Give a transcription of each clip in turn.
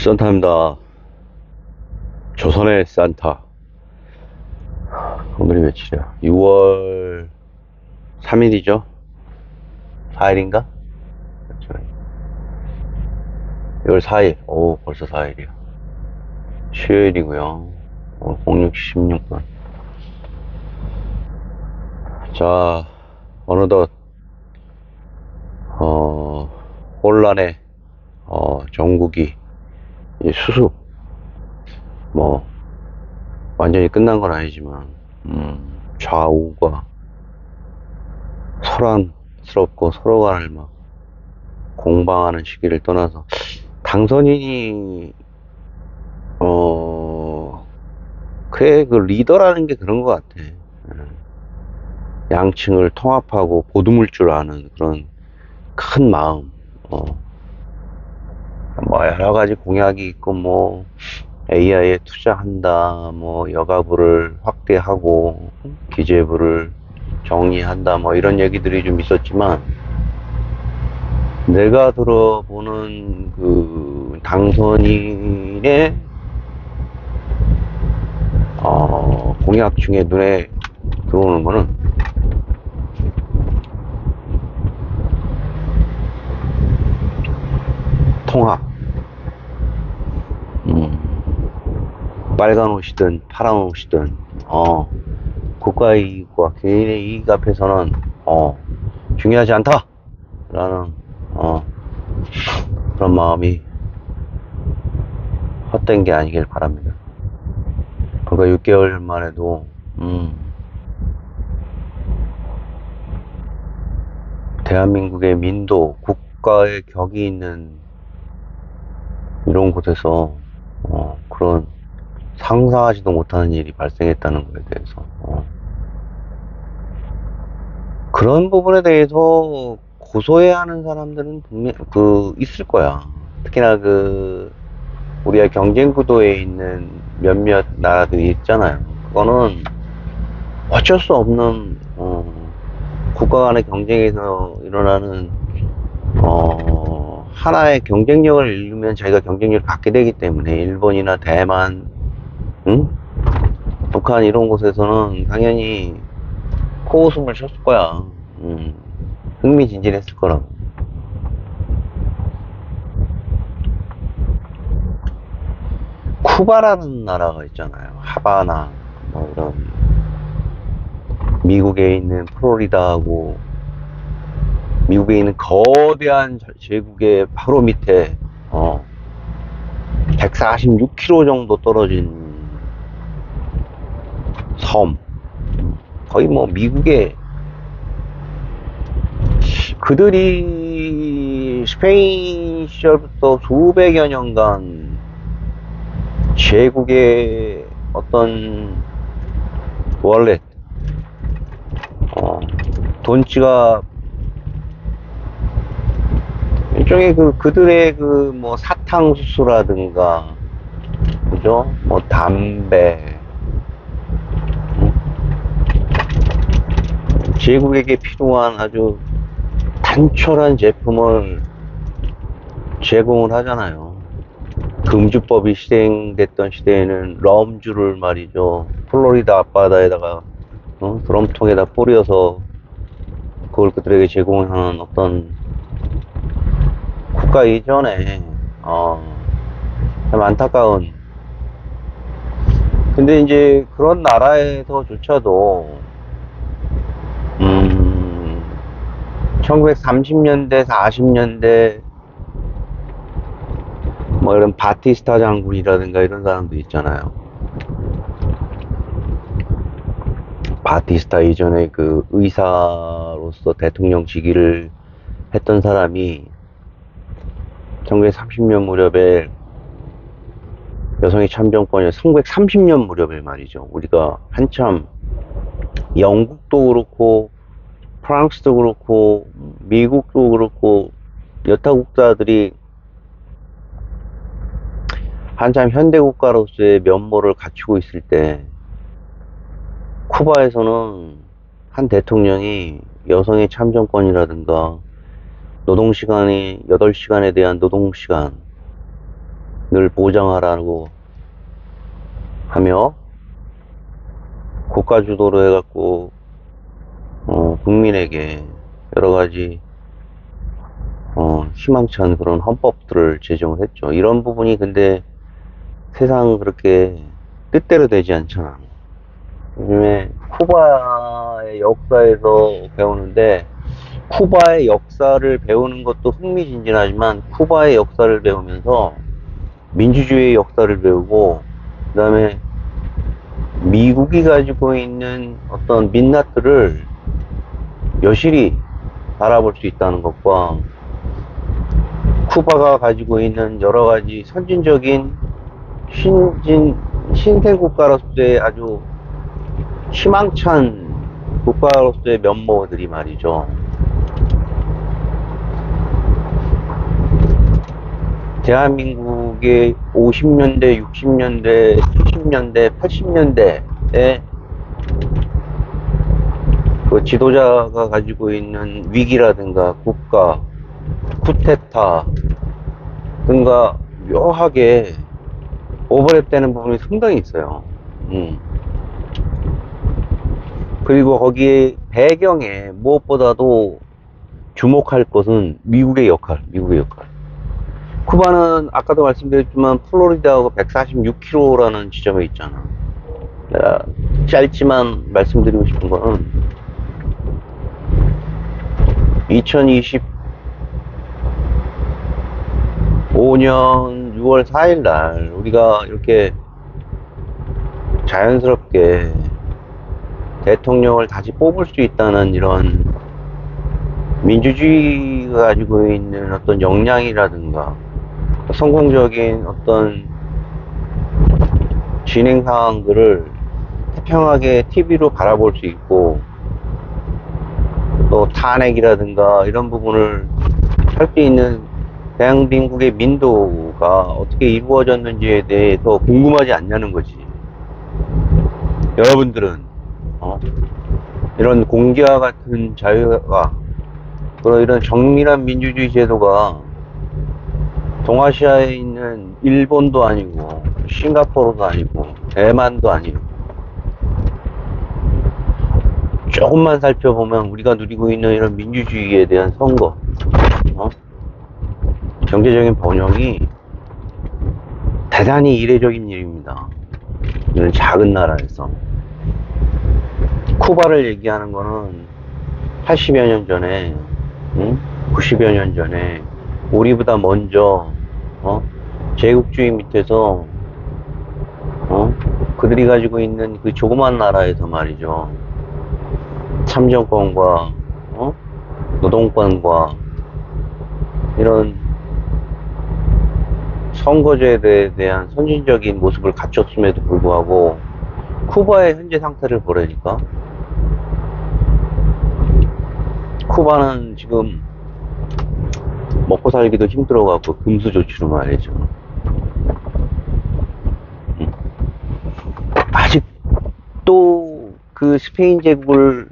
산타입니다. 조선의 산타. 오늘이 며칠이야? 6월 3일이죠? 4일인가? 6월 4일. 오, 벌써 4일이야. 수요일이고요. 0616분. 자, 어느덧 혼란의 전국이 이제 수습, 뭐 완전히 끝난 건 아니지만 좌우가 소란스럽고 서로 간을 막 공방하는 시기를 떠나서 당선인이 그래, 그 리더라는 게 그런 것 같아. 양층을 통합하고 보듬을 줄 아는 그런 큰 마음. 뭐 여러 가지 공약이 있고, 뭐 AI에 투자한다, 뭐 여가부를 확대하고 기재부를 정리한다, 뭐 이런 얘기들이 좀 있었지만, 내가 들어보는 그 당선인의 공약 중에 눈에 들어오는 거는 통합. 빨간 옷이든 파란 옷이든 국가의 이익과 개인의 이익 앞에서는 중요하지 않다 라는 그런 마음이 헛된 게 아니길 바랍니다. 불과 6개월만 해도 대한민국의 민도, 국가의 격이 있는 이런 곳에서 그런 상상하지도 못하는 일이 발생했다는 것에 대해서 그런 부분에 대해서 고소해야 하는 사람들은 분명 있을 거야. 특히나 우리가 경쟁 구도에 있는 몇몇 나라들이 있잖아요. 그거는 어쩔 수 없는 국가 간의 경쟁에서 일어나는 하나의 경쟁력을 잃으면 자기가 경쟁력을 갖게 되기 때문에 일본이나 대만, 북한 이런 곳에서는 당연히 코웃음을 쳤을 거야. 흥미진진했을 거라고. 쿠바라는 나라가 있잖아요. 하바나, 뭐 이런 미국에 있는 플로리다하고 미국에 있는 거대한 제국의 바로 밑에 146km 정도 떨어진 섬. 거의 뭐 미국의, 그들이 스페인 시절부터 수백여 년간 제국의 어떤 월렛, 돈지가 일종의 그들의 뭐 사탕수수라든가, 그죠? 뭐 담배, 제국에게 필요한 아주 단촐한 제품을 제공을 하잖아요. 금주법이 시행됐던 시대에는 럼주를 말이죠, 플로리다 앞바다에다가 드럼통에다 뿌려서 그걸 그들에게 제공하는 어떤 국가 이전에 참 안타까운. 근데 이제 그런 나라에서조차도 1930년대 40년대 뭐 이런 바티스타 장군이라든가 이런 사람도 있잖아요. 바티스타 이전에 그 의사로서 대통령 직위를 했던 사람이 1930년 무렵에 여성의 참정권이 1930년 무렵에 말이죠. 우리가 한참 영국도 그렇고 프랑스도 그렇고 미국도 그렇고 여타 국가들이 한참 현대국가로서의 면모를 갖추고 있을 때 쿠바에서는 한 대통령이 여성의 참정권이라든가 노동시간이 8시간에 대한 노동시간, 늘 보장하라고 하며 국가 주도로 해갖고 국민에게 여러 가지 희망찬 그런 헌법들을 제정을 했죠. 이런 부분이 근데 세상 그렇게 뜻대로 되지 않잖아. 요즘에 쿠바의 역사에서 배우는데 쿠바의 역사를 배우는 것도 흥미진진하지만 쿠바의 역사를 배우면서 민주주의의 역사를 배우고 그 다음에 미국이 가지고 있는 어떤 민낯들을 여실히 바라볼 수 있다는 것과 쿠바가 가지고 있는 여러 가지 선진적인 신생국가로서의 아주 희망찬 국가로서의 면모들이 말이죠. 대한민국의 50년대, 60년대, 70년대, 80년대에 그 지도자가 가지고 있는 위기라든가 국가, 쿠데타 등과 묘하게 오버랩되는 부분이 상당히 있어요. 그리고 거기에 배경에 무엇보다도 주목할 것은 미국의 역할. 쿠바는 아까도 말씀드렸지만 플로리다하고 146km라는 지점에 있잖아. 내가 짧지만 말씀드리고 싶은 거는 2025년 6월 4일 날 우리가 이렇게 자연스럽게 대통령을 다시 뽑을 수 있다는 이런 민주주의가 가지고 있는 어떤 역량이라든가 성공적인 어떤 진행 상황들을 태평하게 TV로 바라볼 수 있고 또 탄핵이라든가 이런 부분을 할 수 있는 대한민국의 민도가 어떻게 이루어졌는지에 대해서 궁금하지 않냐는 거지. 여러분들은 이런 공기와 같은 자유가 그런 이런 정밀한 민주주의 제도가 동아시아에 있는 일본도 아니고 싱가포르도 아니고 대만도 아니고 조금만 살펴보면 우리가 누리고 있는 이런 민주주의에 대한 선거 경제적인 번영이 대단히 이례적인 일입니다. 이런 작은 나라에서 쿠바를 얘기하는 거는 80여 년 전에 90여 년 전에 우리보다 먼저 제국주의 밑에서 그들이 가지고 있는 그 조그만 나라에서 말이죠. 참정권과 노동권과 이런 선거제에 대한 선진적인 모습을 갖췄음에도 불구하고 쿠바의 현재 상태를 보라니까 쿠바는 지금 먹고 살기도 힘들어갖고 금수조치로 말이죠. 아직도 그 스페인 제국을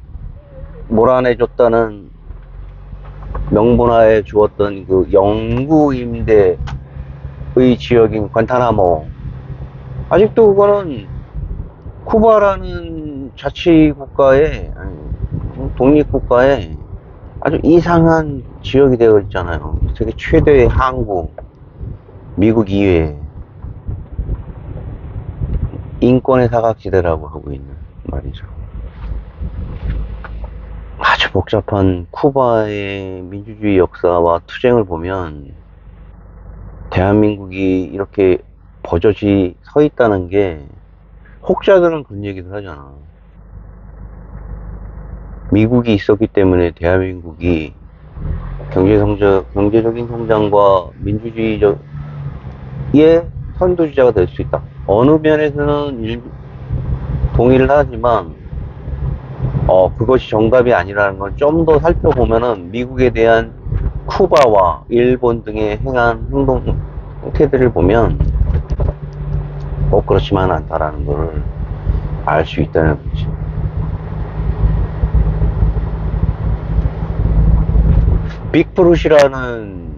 몰아내줬다는 명분하에 주었던 그 영구 임대의 지역인 관타나모 아직도 그거는 쿠바라는 자치국가의 독립국가의 아주 이상한 지역이 되어 있잖아요. 세계 최대의 항구 미국 이외에 인권의 사각지대라고 하고 있는 말이죠. 아주 복잡한 쿠바의 민주주의 역사와 투쟁을 보면 대한민국이 이렇게 버젓이 서 있다는 게 혹자들은 그런 얘기를 하잖아. 미국이 있었기 때문에 대한민국이 경제적인 성장과 민주주의의 선두주자가 될 수 있다. 어느 면에서는 동의를 하지만 그것이 정답이 아니라는 걸 좀 더 살펴보면은 미국에 대한 쿠바와 일본 등의 행한 행태들을 보면 그렇지만 않다라는 걸 알 수 있다는 거지. 빅프루시라는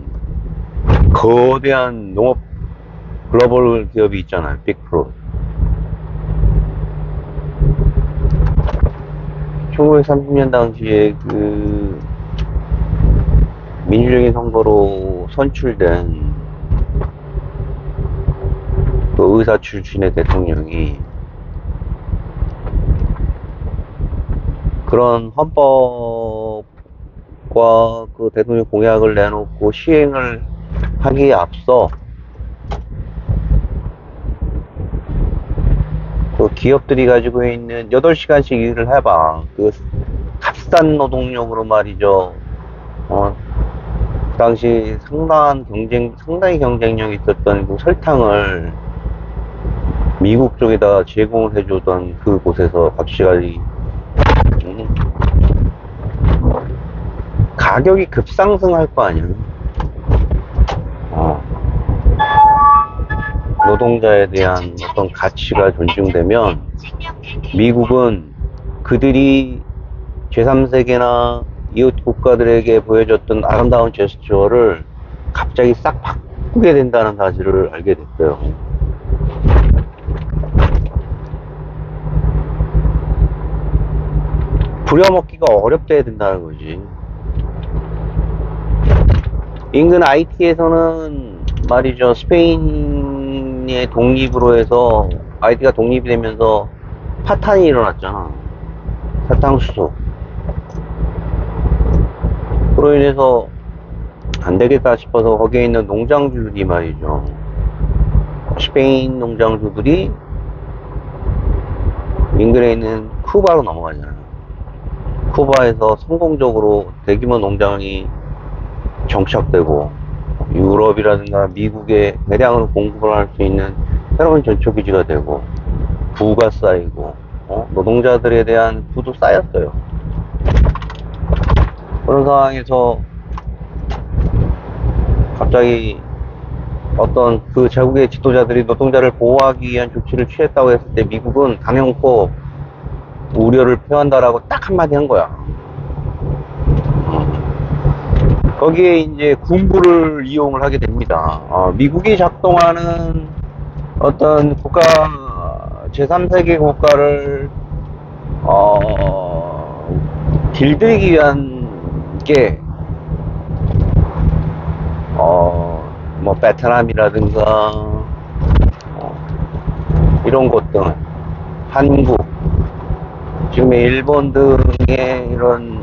거대한 농업 글로벌 기업이 있잖아요. 빅프로. 1930년 당시에 그 민주적인 선거로 선출된 그 의사 출신의 대통령이 그런 헌법과 그 대통령 공약을 내놓고 시행을 하기에 앞서 그 기업들이 가지고 있는 8시간씩 일을 해봐. 그 값싼 노동력으로 말이죠. 그 당시 상당히 경쟁력이 있었던 그 설탕을 미국 쪽에다 제공을 해주던 그곳에서 값이 가격이 급상승할 거 아니야. 노동자에 대한 어떤 가치가 존중되면 미국은 그들이 제3세계나 이웃 국가들에게 보여줬던 아름다운 제스처를 갑자기 싹 바꾸게 된다는 사실을 알게 됐어요. 부려먹기가 어렵게 된다는 거지. 인근 IT에서는 말이죠. 스페인의 독립으로 해서 IT가 독립이 되면서 파탄이 일어났잖아. 사탕수수. 그로 인해서 안 되겠다 싶어서 거기에 있는 농장주들이 말이죠. 스페인 농장주들이 인근에 있는 쿠바로 넘어가잖아요. 쿠바에서 성공적으로 대규모 농장이 정착되고 유럽이라든가 미국에 대량으로 공급을 할 수 있는 새로운 전초기지가 되고 부가 쌓이고 노동자들에 대한 부도 쌓였어요. 그런 상황에서 갑자기 어떤 그 제국의 지도자들이 노동자를 보호하기 위한 조치를 취했다고 했을 때 미국은 당연코 우려를 표한다라고 딱 한마디 한 거야. 거기에 이제 군부를 이용을 하게 됩니다. 미국이 작동하는 어떤 국가, 제3세계 국가를, 길들이기 위한 게, 뭐, 베트남이라든가, 이런 곳 등, 한국, 지금의 일본 등의 이런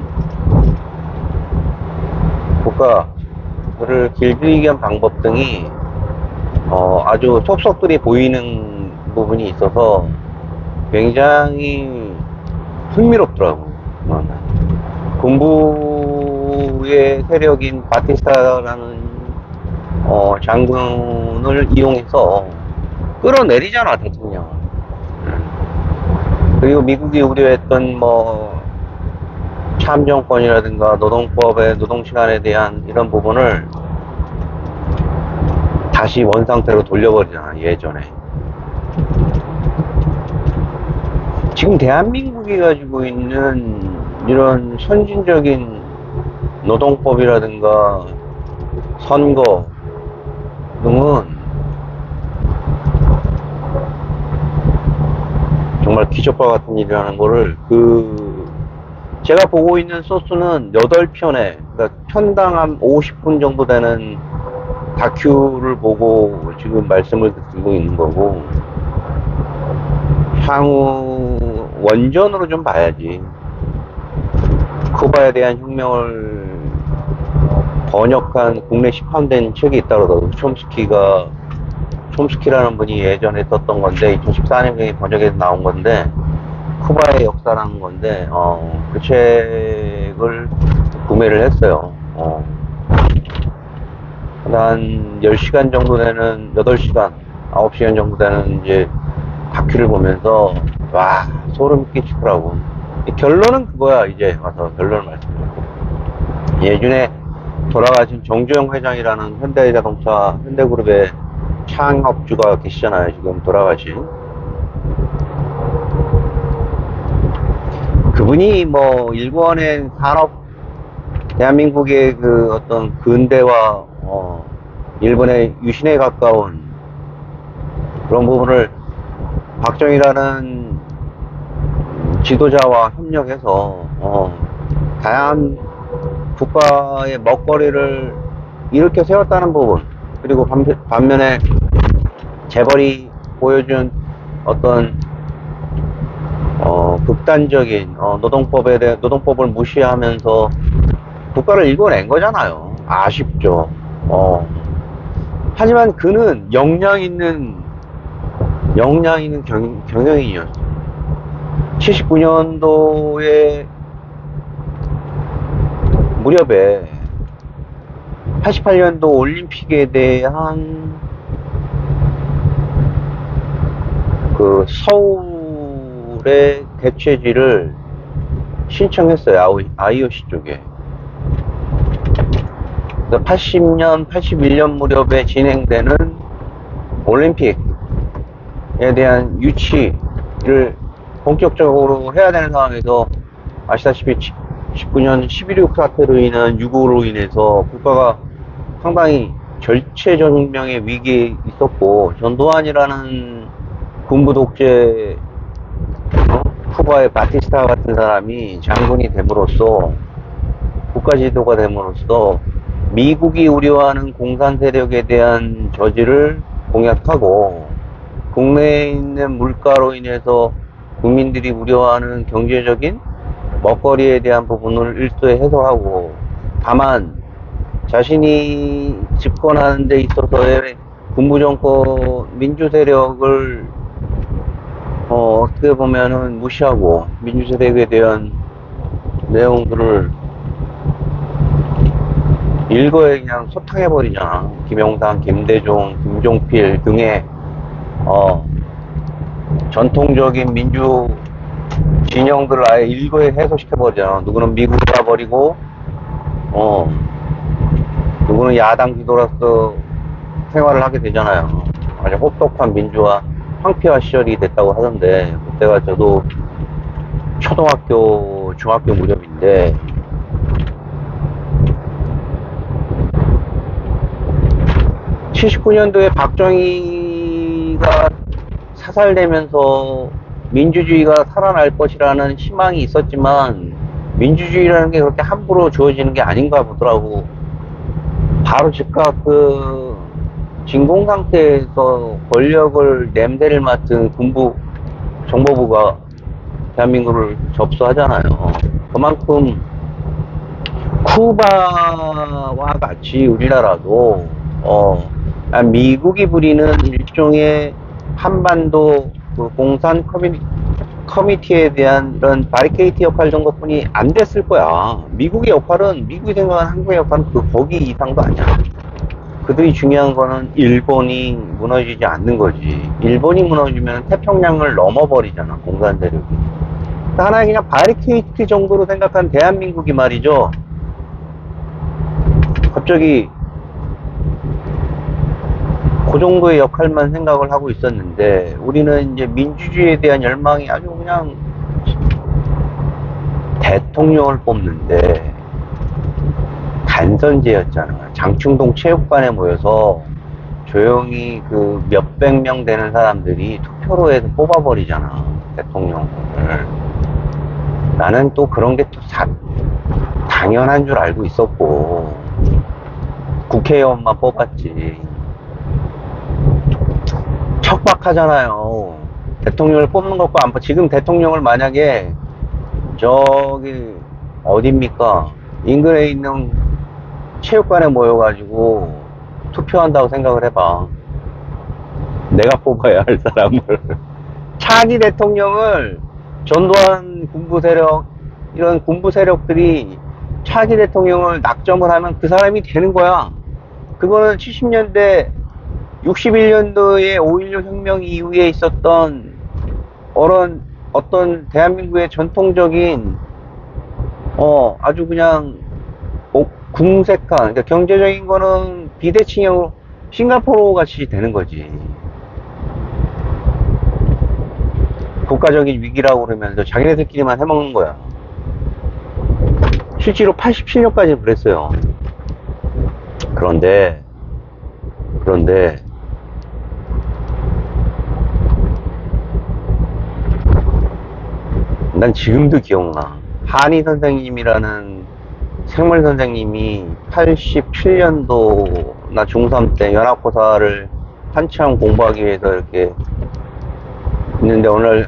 국가를 길들이기 위한 방법 등이 아주 속속들이 보이는 부분이 있어서 굉장히 흥미롭더라고요. 군부의 세력인 바티스타라는 장군을 이용해서 끌어내리잖아, 대통령을. 그리고 미국이 우려했던 뭐 참정권이라든가 노동법의 노동시간에 대한 이런 부분을 다시 원상태로 돌려버리잖아, 예전에. 지금 대한민국이 가지고 있는 이런 선진적인 노동법이라든가 선거 등은 정말 기적과 같은 일이라는 거를 제가 보고 있는 소스는 8편에, 그러니까 편당 한 50분 정도 되는 다큐를 보고 지금 말씀을 드리고 있는 거고, 향후 원전으로 좀 봐야지. 쿠바에 대한 혁명을 번역한 국내 시판된 책이 있다고 촘스키라는 분이 예전에 썼던 건데 2014년에 번역해서 나온 건데 쿠바의 역사라는 건데 그 책을 구매를 했어요. 한 10시간 정도 되는 8시간 9시간 정도 되는 이제 다큐를 보면서 와 소름 끼치더라고. 결론은 그거야. 이제 와서 결론을 말씀드릴게요. 예전에 돌아가신 정주영 회장이라는 현대그룹의 창업주가 계시잖아요. 지금 돌아가신. 그분이 뭐 일본의 산업, 대한민국의 그 어떤 근대화, 일본의 유신에 가까운 그런 부분을 박정희라는 지도자와 협력해서 다양한 국가의 먹거리를 일으켜 세웠다는 부분, 그리고 반면에 재벌이 보여준 어떤 극단적인 노동법을 무시하면서 국가를 일궈낸 거잖아요. 아쉽죠. 하지만 그는 역량 있는 경영인이었어. 79년도에 무렵에 88년도 올림픽에 대한 그 서울의 개최지를 신청했어요. IOC 쪽에. 80년, 81년 무렵에 진행되는 올림픽에 대한 유치를 본격적으로 해야 되는 상황에서 아시다시피 19년 11.6 사태로 인한 유고로 인해서 국가가 상당히 절체절명의 위기에 있었고, 전두환이라는 군부 독재 쿠바의 바티스타 같은 사람이 장군이 됨으로써, 국가 지도가 됨으로써 미국이 우려하는 공산 세력에 대한 저지를 공약하고, 국내에 있는 물가로 인해서 국민들이 우려하는 경제적인 먹거리에 대한 부분을 일소에 해소하고, 다만 자신이 집권하는 데 있어서의 군부정권 민주 세력을 어떻게 보면은 무시하고, 민주 세력에 대한 내용들을 일거에 그냥 소탕해버리잖아. 김영삼, 김대중, 김종필 등의 전통적인 민주 진영들을 아예 일거에 해소시켜버리잖아. 누구는 미국 가버리고, 누구는 야당 지도로서 생활을 하게 되잖아요. 아주 혹독한 민주화, 황폐화 시절이 됐다고 하던데, 그때가 저도 초등학교, 중학교 무렵인데, 79년도에 박정희가 사살되면서 민주주의가 살아날 것이라는 희망이 있었지만, 민주주의라는 게 그렇게 함부로 주어지는 게 아닌가 보더라고. 바로 즉각 그 진공 상태에서 권력을 냄새를 맡은 군부 정보부가 대한민국을 접수하잖아요. 그만큼 쿠바와 같이 우리나라도 미국이 부리는 일종의 한반도 그 공산 커미티에 대한 이런 바리케이트 역할 정도뿐이 안 됐을 거야. 미국의 역할은, 미국이 생각하는 한국의 역할은 거기 이상도 아니야. 그들이 중요한 거는 일본이 무너지지 않는 거지. 일본이 무너지면 태평양을 넘어버리잖아, 공산 세력이. 하나의 그냥 바리케이트 정도로 생각한 대한민국이 말이죠, 갑자기 그 정도의 역할만 생각을 하고 있었는데, 우리는 이제 민주주의에 대한 열망이 아주 그냥, 대통령을 뽑는데 간선제였잖아. 장충동 체육관에 모여서 조용히 그 몇백 명 되는 사람들이 투표로 해서 뽑아버리잖아, 대통령을. 나는 또 그런 게 또 당연한 줄 알고 있었고, 국회의원만 뽑았지. 척박하잖아요. 대통령을 뽑는 것과 안 지금 대통령을 만약에 저기 어딥니까, 인근에 있는 체육관에 모여가지고 투표한다고 생각을 해봐. 내가 뽑아야 할 사람을. 차기 대통령을 전두환 군부 세력, 이런 군부 세력들이 차기 대통령을 낙점을 하면 그 사람이 되는 거야. 그거는 70년대 61년도에 5.16 혁명 이후에 있었던 어떤 대한민국의 전통적인 아주 그냥 궁색한, 그러니까 경제적인 거는 비대칭형으로 싱가포르 같이 되는 거지. 국가적인 위기라고 그러면서 자기네들끼리만 해먹는 거야. 실제로 87년까지 그랬어요. 그런데 난 지금도 기억나. 한희 선생님이라는 생물 선생님이 87년도 나 중3 때 연합고사를 한참 공부하기 위해서 이렇게 있는데 오늘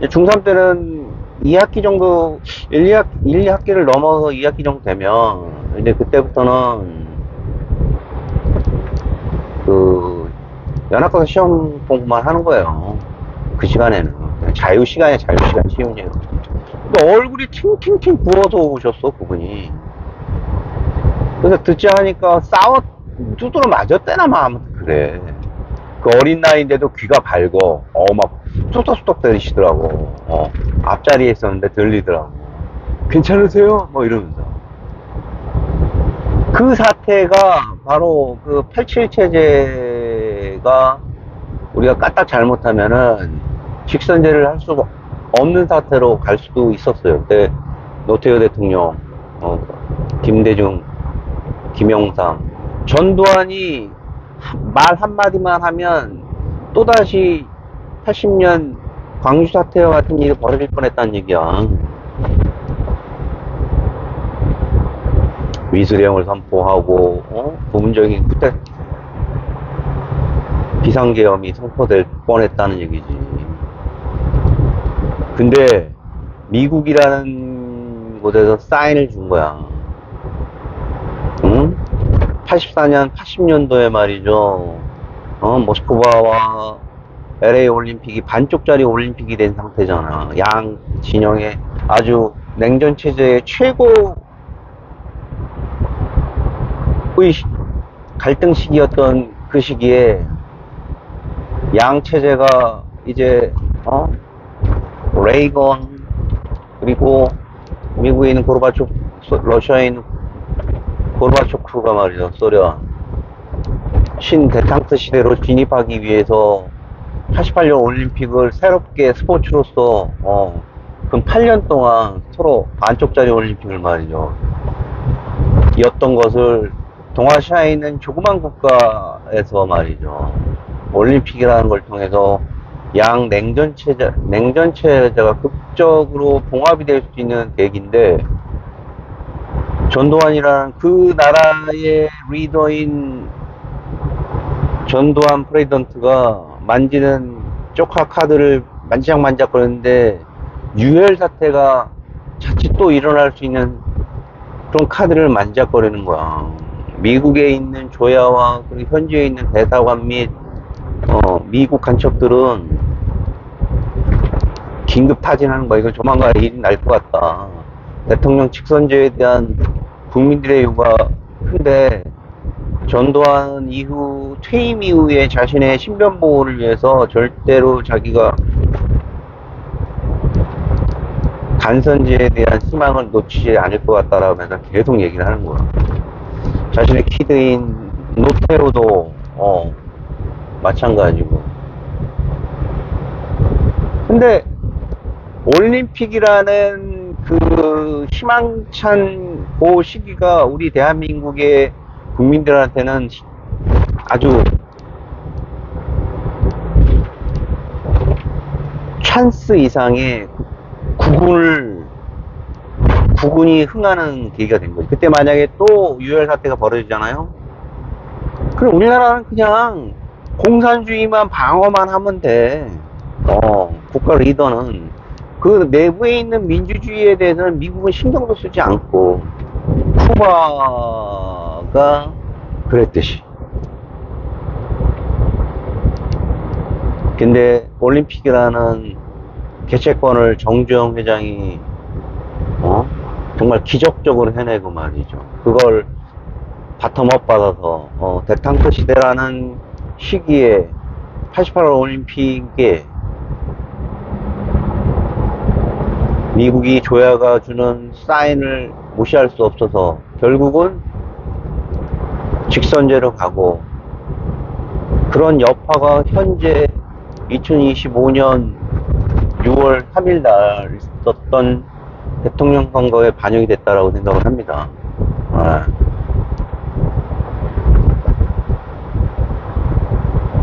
중3 때는 2학기 정도 2학기를 넘어서 2학기 정도 되면 이제 그때부터는 그 연합고사 시험 공부만 하는 거예요. 그 시간에는 그냥 자유시간에 자유시간 시험이에요. 근데 얼굴이 팅팅팅 부어서 오셨어 그분이. 그래서 듣자 하니까 두드러 맞았대나 막 아무튼 그래. 그 어린 나이인데도 귀가 밝어. 막 쑥덕쑥덕 때리시더라고. 앞자리에 있었는데 들리더라고. 괜찮으세요? 뭐 이러면서. 그 사태가 바로 그 87 체제가 우리가 까딱 잘못하면은 직선제를 할 수가 없는 사태로 갈 수도 있었어요. 그때 노태우 대통령, 김대중, 김영삼, 전두환이 말 한마디만 하면 또다시 80년 광주 사태와 같은 일이 벌어질 뻔했다는 얘기야. 위수령을 선포하고, 부분적인 그때 비상계엄이 선포될 뻔했다는 얘기지. 근데 미국이라는 곳에서 사인을 준 거야. 응? 84년, 80년도에 말이죠. 모스크바와 LA 올림픽이 반쪽짜리 올림픽이 된 상태잖아. 양 진영의 아주 냉전 체제의 최고의 갈등 시기였던 그 시기에 양 체제가 이제 레이건 그리고 미국에 있는 고르바초프, 러시아에 있는 고르바초프가 말이죠. 소련 신대탕트 시대로 진입하기 위해서 88년 올림픽을 새롭게 스포츠로서 그 8년 동안 서로 반쪽짜리 올림픽을 말이죠. 였던 것을 동아시아에 있는 조그만 국가에서 말이죠. 올림픽이라는 걸 통해서 양 냉전체제가 극적으로 봉합이 될 수 있는 계기인데, 전두환이라는 그 나라의 리더인 전두환 프레지던트가 만지는 쪽화 카드를 만지작만지작 거리는데 유혈 사태가 자칫 또 일어날 수 있는 그런 카드를 만지작거리는 거야. 미국에 있는 조야와 그리고 현지에 있는 대사관 및 미국 간첩들은 긴급 타진하는 거야. 이거 조만간 일이 날 것 같다. 대통령 직선제에 대한 국민들의 요구가 큰데, 전두환 이후 퇴임 이후에 자신의 신변 보호를 위해서 절대로 자기가 간선제에 대한 희망을 놓치지 않을 것 같다라면서 계속 얘기를 하는 거야. 자신의 키드인 노태우도 마찬가지고. 근데 올림픽이라는 그 희망찬 그 시기가 우리 대한민국의 국민들한테는 아주 찬스 이상의 국군이 흥하는 계기가 된 거지. 그때 만약에 또 유혈 사태가 벌어지잖아요. 그럼 우리나라는 그냥 공산주의만 방어만 하면 돼. 국가 리더는 그 내부에 있는 민주주의에 대해서는 미국은 신경도 쓰지 않고, 쿠바가 그랬듯이. 근데 올림픽이라는 개최권을 정주영 회장이 정말 기적적으로 해내고 말이죠. 그걸 바텀업 받아서 대탕크 시대라는 시기에 88 올림픽에 미국이 조야가 주는 사인을 무시할 수 없어서 결국은 직선제로 가고, 그런 여파가 현재 2025년 6월 3일 날 있었던 대통령 선거에 반영이 됐다라고 생각을 합니다.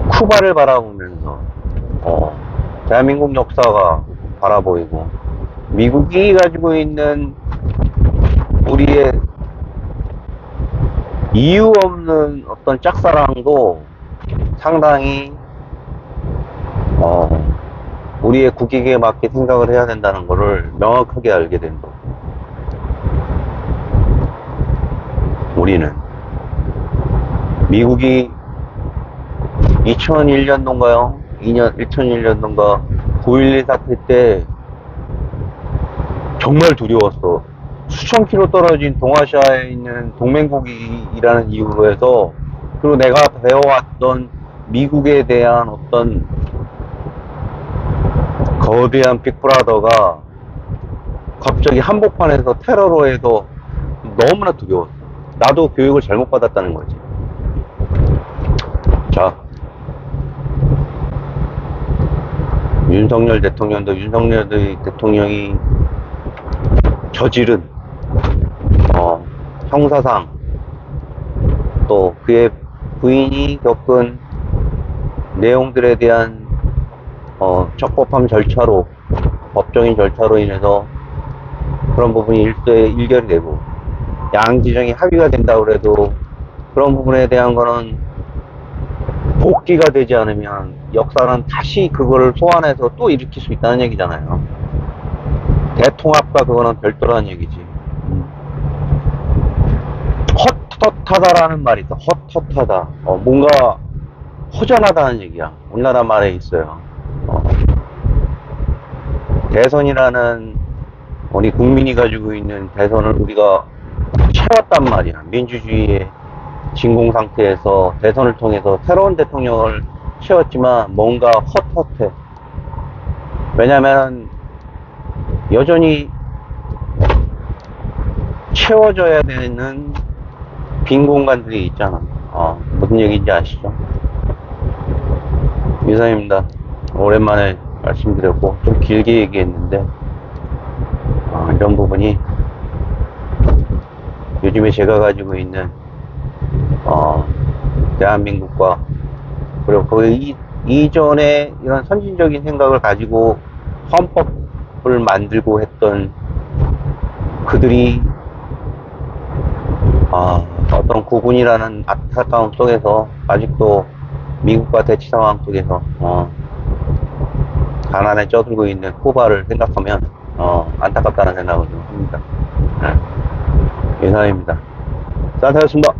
쿠바를 바라보면서 대한민국 역사가 바라보이고, 미국이 가지고 있는 우리의 이유 없는 어떤 짝사랑도 상당히 우리의 국익에 맞게 생각을 해야 된다는 것을 명확하게 알게 된 거. 우리는 미국이 2001년도인가요? 2001년도인가 9.11 사태 때 정말 두려웠어. 수천 킬로 떨어진 동아시아에 있는 동맹국이라는 이유로 해서, 그리고 내가 배워왔던 미국에 대한 어떤 거대한 빅브라더가 갑자기 한복판에서 테러로 해서 너무나 두려웠어. 나도 교육을 잘못 받았다는 거지. 자, 윤석열 대통령도 윤석열 대통령이 저지른 형사상, 또 그의 부인이 겪은 내용들에 대한 적법한 절차로, 법적인 절차로 인해서 그런 부분이 일결이 되고, 양지정이 합의가 된다고 해도 그런 부분에 대한 거는 복귀가 되지 않으면 역사는 다시 그걸 소환해서 또 일으킬 수 있다는 얘기잖아요. 대통합과 그거는 별도라는 얘기지. 헛헛하다라는 말이 있어. 헛헛하다. 뭔가 허전하다는 얘기야. 우리나라 말에 있어요. 대선이라는 우리 국민이 가지고 있는 대선을 우리가 채웠단 말이야. 민주주의의 진공 상태에서 대선을 통해서 새로운 대통령을 채웠지만 뭔가 헛헛해. 왜냐면 여전히 채워져야 되는 빈 공간들이 있잖아. 무슨 얘기인지 아시죠? 이상입니다. 오랜만에 말씀드렸고 좀 길게 얘기했는데 이런 부분이 요즘에 제가 가지고 있는 대한민국과, 그리고 그 이전에 이런 선진적인 생각을 가지고 헌법을 만들고 했던 그들이 어떤 구분이라는 안타까움 속에서 아직도 미국과 대치 상황 속에서 가난에 쪄들고 있는 쿠바를 생각하면 안타깝다는 생각을 좀 합니다. 이상입니다. 짠타였습니다.